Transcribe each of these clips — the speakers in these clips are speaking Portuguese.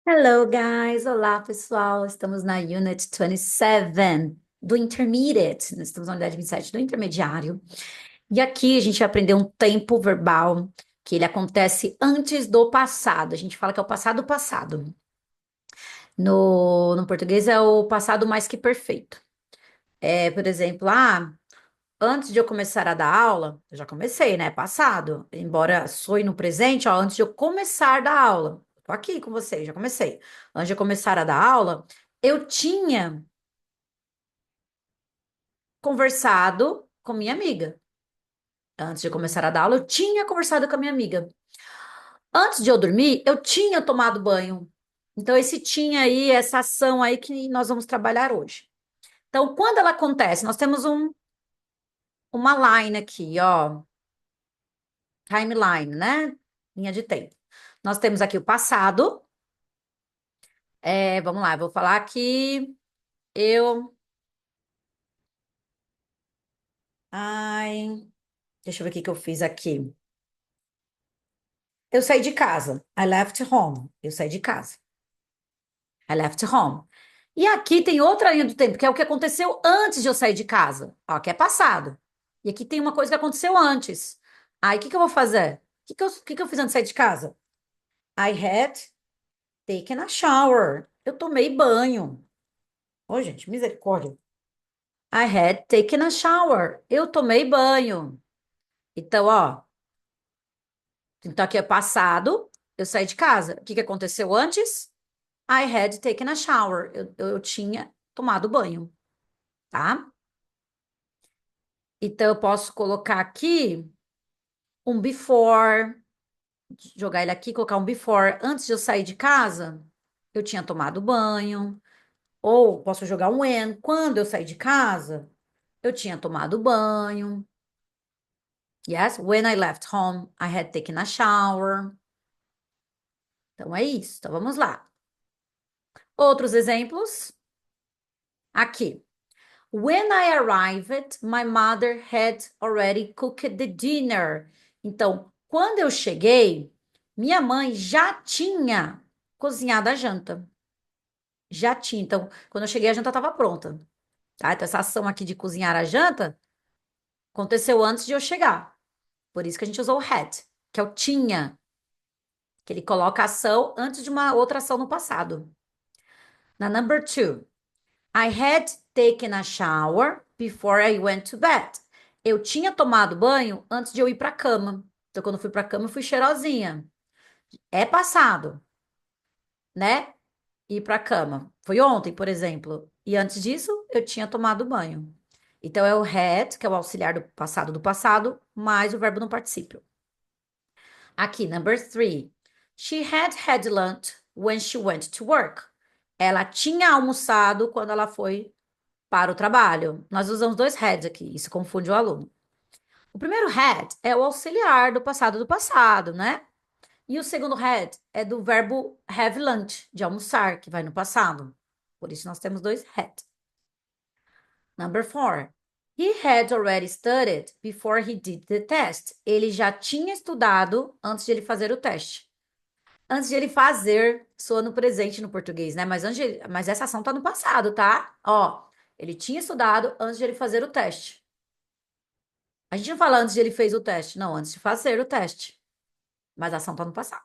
Hello, guys! Olá, pessoal! Estamos na Unit 27 do Intermediate. Nós estamos na unidade 27 do intermediário. E aqui a gente vai aprender um tempo verbal que ele acontece antes do passado. A gente fala que é o passado passado. No português é o passado mais que perfeito. Por exemplo, antes de eu começar a dar aula, eu já comecei, né? Passado. Embora soe no presente, ó, antes de eu começar a dar aula. Tô aqui com vocês, já comecei. Antes de eu começar a dar aula, eu tinha conversado com minha amiga. Antes de eu começar a dar aula, eu tinha conversado com a minha amiga. Antes de eu dormir, eu tinha tomado banho. Então, esse tinha aí, essa ação aí que nós vamos trabalhar hoje. Então, quando ela acontece, nós temos uma line aqui, ó, timeline, né? Linha de tempo. Nós temos aqui o passado. Vamos lá, eu vou falar que eu. Ai, deixa eu ver o que que eu fiz aqui. Eu saí de casa. I left home. Eu saí de casa. I left home. E aqui tem outra linha do tempo, que é o que aconteceu antes de eu sair de casa. Ó, que é passado. E aqui tem uma coisa que aconteceu antes. Aí, o que que eu vou fazer? O que que eu fiz antes de sair de casa? I had taken a shower. Eu tomei banho. Ô, gente, misericórdia. I had taken a shower. Eu tomei banho. Então, ó, então aqui é passado, eu saí de casa. O que que aconteceu antes? I had taken a shower. Eu tinha tomado banho, tá? Então, eu posso colocar aqui um before, jogar ele aqui, colocar um before. Antes de eu sair de casa, eu tinha tomado banho. Ou posso jogar um when. Quando eu saí de casa, eu tinha tomado banho. Yes, when I left home, I had taken a shower. Então é isso. Então vamos lá. Outros exemplos? Aqui. When I arrived, my mother had already cooked the dinner. Então, quando eu cheguei, minha mãe já tinha cozinhado a janta. Já tinha. Então, quando eu cheguei, a janta estava pronta. Tá? Então, essa ação aqui de cozinhar a janta aconteceu antes de eu chegar. Por isso que a gente usou o had, que é o tinha, que ele coloca a ação antes de uma outra ação no passado. Na number two, I had taken a shower before I went to bed. Eu tinha tomado banho antes de eu ir para a cama. Então, quando eu fui para a cama, eu fui cheirosinha. É passado, né? Ir para a cama. Foi ontem, por exemplo. E antes disso, eu tinha tomado banho. Então, é o had, que é o auxiliar do passado, mais o verbo no particípio. Aqui, number three. She had lunch when she went to work. Ela tinha almoçado quando ela foi para o trabalho. Nós usamos dois heads aqui, isso confunde o aluno. O primeiro head é o auxiliar do passado, né? E o segundo head é do verbo have lunch, de almoçar, que vai no passado. Por isso nós temos dois head. Number four. He had already studied before he did the test. Ele já tinha estudado antes de ele fazer o teste. Antes de ele fazer, soa no presente no português, né? Mas essa ação tá no passado, tá? Ó, ele tinha estudado antes de ele fazer o teste. A gente não fala antes de ele fez o teste, não, antes de fazer o teste. Mas a ação tá no passado.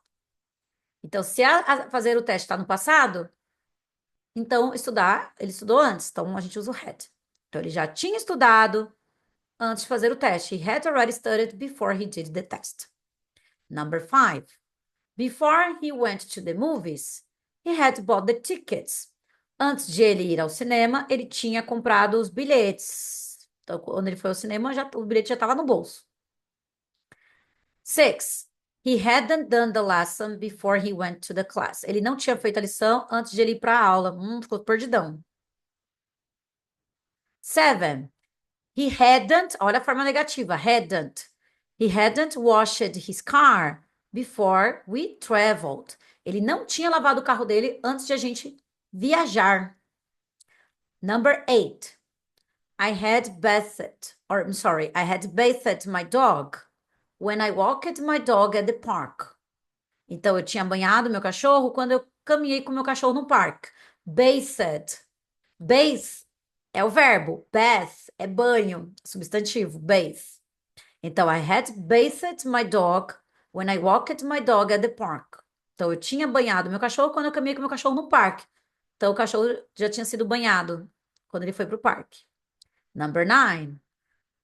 Então, se fazer o teste está no passado, então estudar, ele estudou antes, então a gente usa o had. Então, ele já tinha estudado antes de fazer o teste. He had already studied before he did the test. Number five. Before he went to the movies, he had bought the tickets. Antes de ele ir ao cinema, ele tinha comprado os bilhetes. Então, quando ele foi ao cinema, o bilhete já estava no bolso. Six, he hadn't done the lesson before he went to the class. Ele não tinha feito a lição antes de ele ir para a aula. Ficou perdidão. Seven, he hadn't, olha a forma negativa, hadn't. He hadn't washed his car before we traveled. Ele não tinha lavado o carro dele antes de a gente viajar. Number eight, I had bathed, or I'm sorry, I had bathed my dog when I walked my dog at the park. Então, eu tinha banhado meu cachorro quando eu caminhei com meu cachorro no parque. Bathed. Bathe é o verbo. Bath é banho. Substantivo. Bathe. Então, I had bathed my dog when I walked my dog at the park. Então, eu tinha banhado meu cachorro quando eu caminhei com meu cachorro no parque. Então, o cachorro já tinha sido banhado quando ele foi para o parque. Number 9.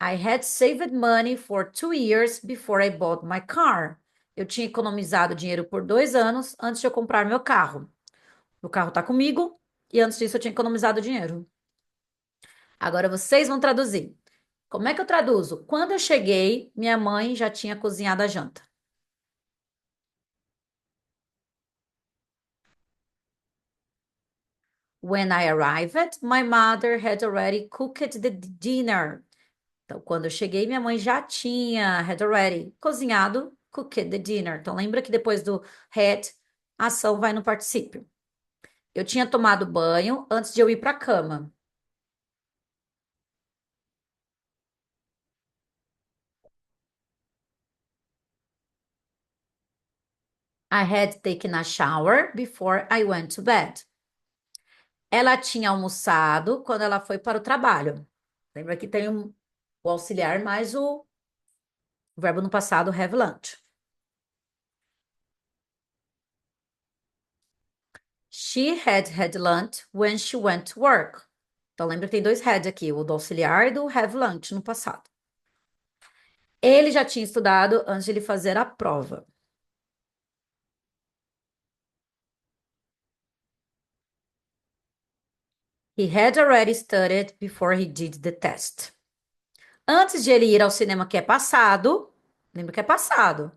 I had saved money for 2 years before I bought my car. Eu tinha economizado dinheiro por 2 anos antes de eu comprar meu carro. O carro está comigo e antes disso eu tinha economizado dinheiro. Agora vocês vão traduzir. Como é que eu traduzo? Quando eu cheguei, minha mãe já tinha cozinhado a janta. When I arrived, my mother had already cooked the dinner. Então, quando eu cheguei, minha mãe já tinha had already cozinhado, cooked the dinner. Então, lembra que depois do had, a ação vai no particípio. Eu tinha tomado banho antes de eu ir para a cama. I had taken a shower before I went to bed. Ela tinha almoçado quando ela foi para o trabalho. Lembra que tem o auxiliar mais o verbo no passado, have lunch. She had lunch when she went to work. Então, lembra que tem dois had aqui, o do auxiliar e do have lunch no passado. Ele já tinha estudado antes de ele fazer a prova. He had already studied before he did the test. Antes de ele ir ao cinema, que é passado, lembra que é passado,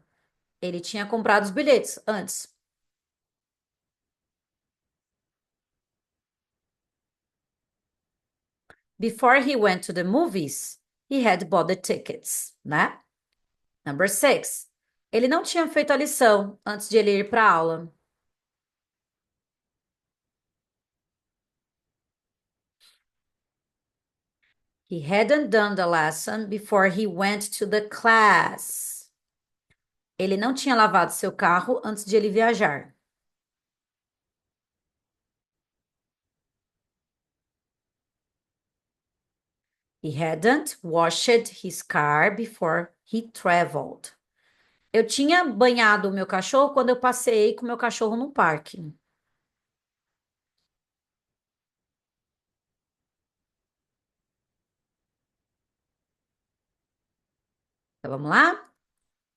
ele tinha comprado os bilhetes antes. Before he went to the movies, he had bought the tickets, né? Number 6. Ele não tinha feito a lição antes de ele ir para a aula. He hadn't done the lesson before he went to the class. Ele não tinha lavado seu carro antes de ele viajar. He hadn't washed his car before he traveled. Eu tinha banhado o meu cachorro quando eu passei com o meu cachorro no parque. Então vamos lá?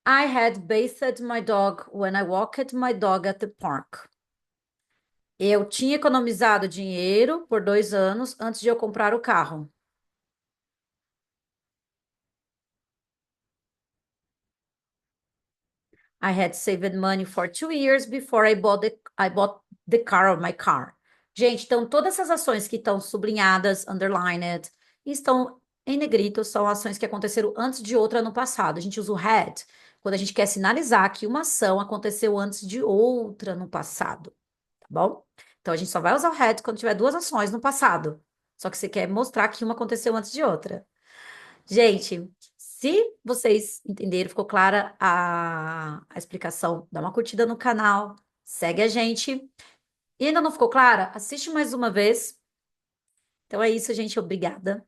I had bathed my dog when I walked my dog at the park. Eu tinha economizado dinheiro por 2 anos antes de eu comprar o carro. I had saved money for 2 years before I bought the car of my car. Gente, então todas essas ações que estão sublinhadas, underlined, e estão em negrito, são ações que aconteceram antes de outra no passado. A gente usa o had quando a gente quer sinalizar que uma ação aconteceu antes de outra no passado, tá bom? Então a gente só vai usar o had quando tiver duas ações no passado. Só que você quer mostrar que uma aconteceu antes de outra. Gente, se vocês entenderam, ficou clara a explicação, dá uma curtida no canal, segue a gente. E ainda não ficou clara? Assiste mais uma vez. Então é isso, gente. Obrigada.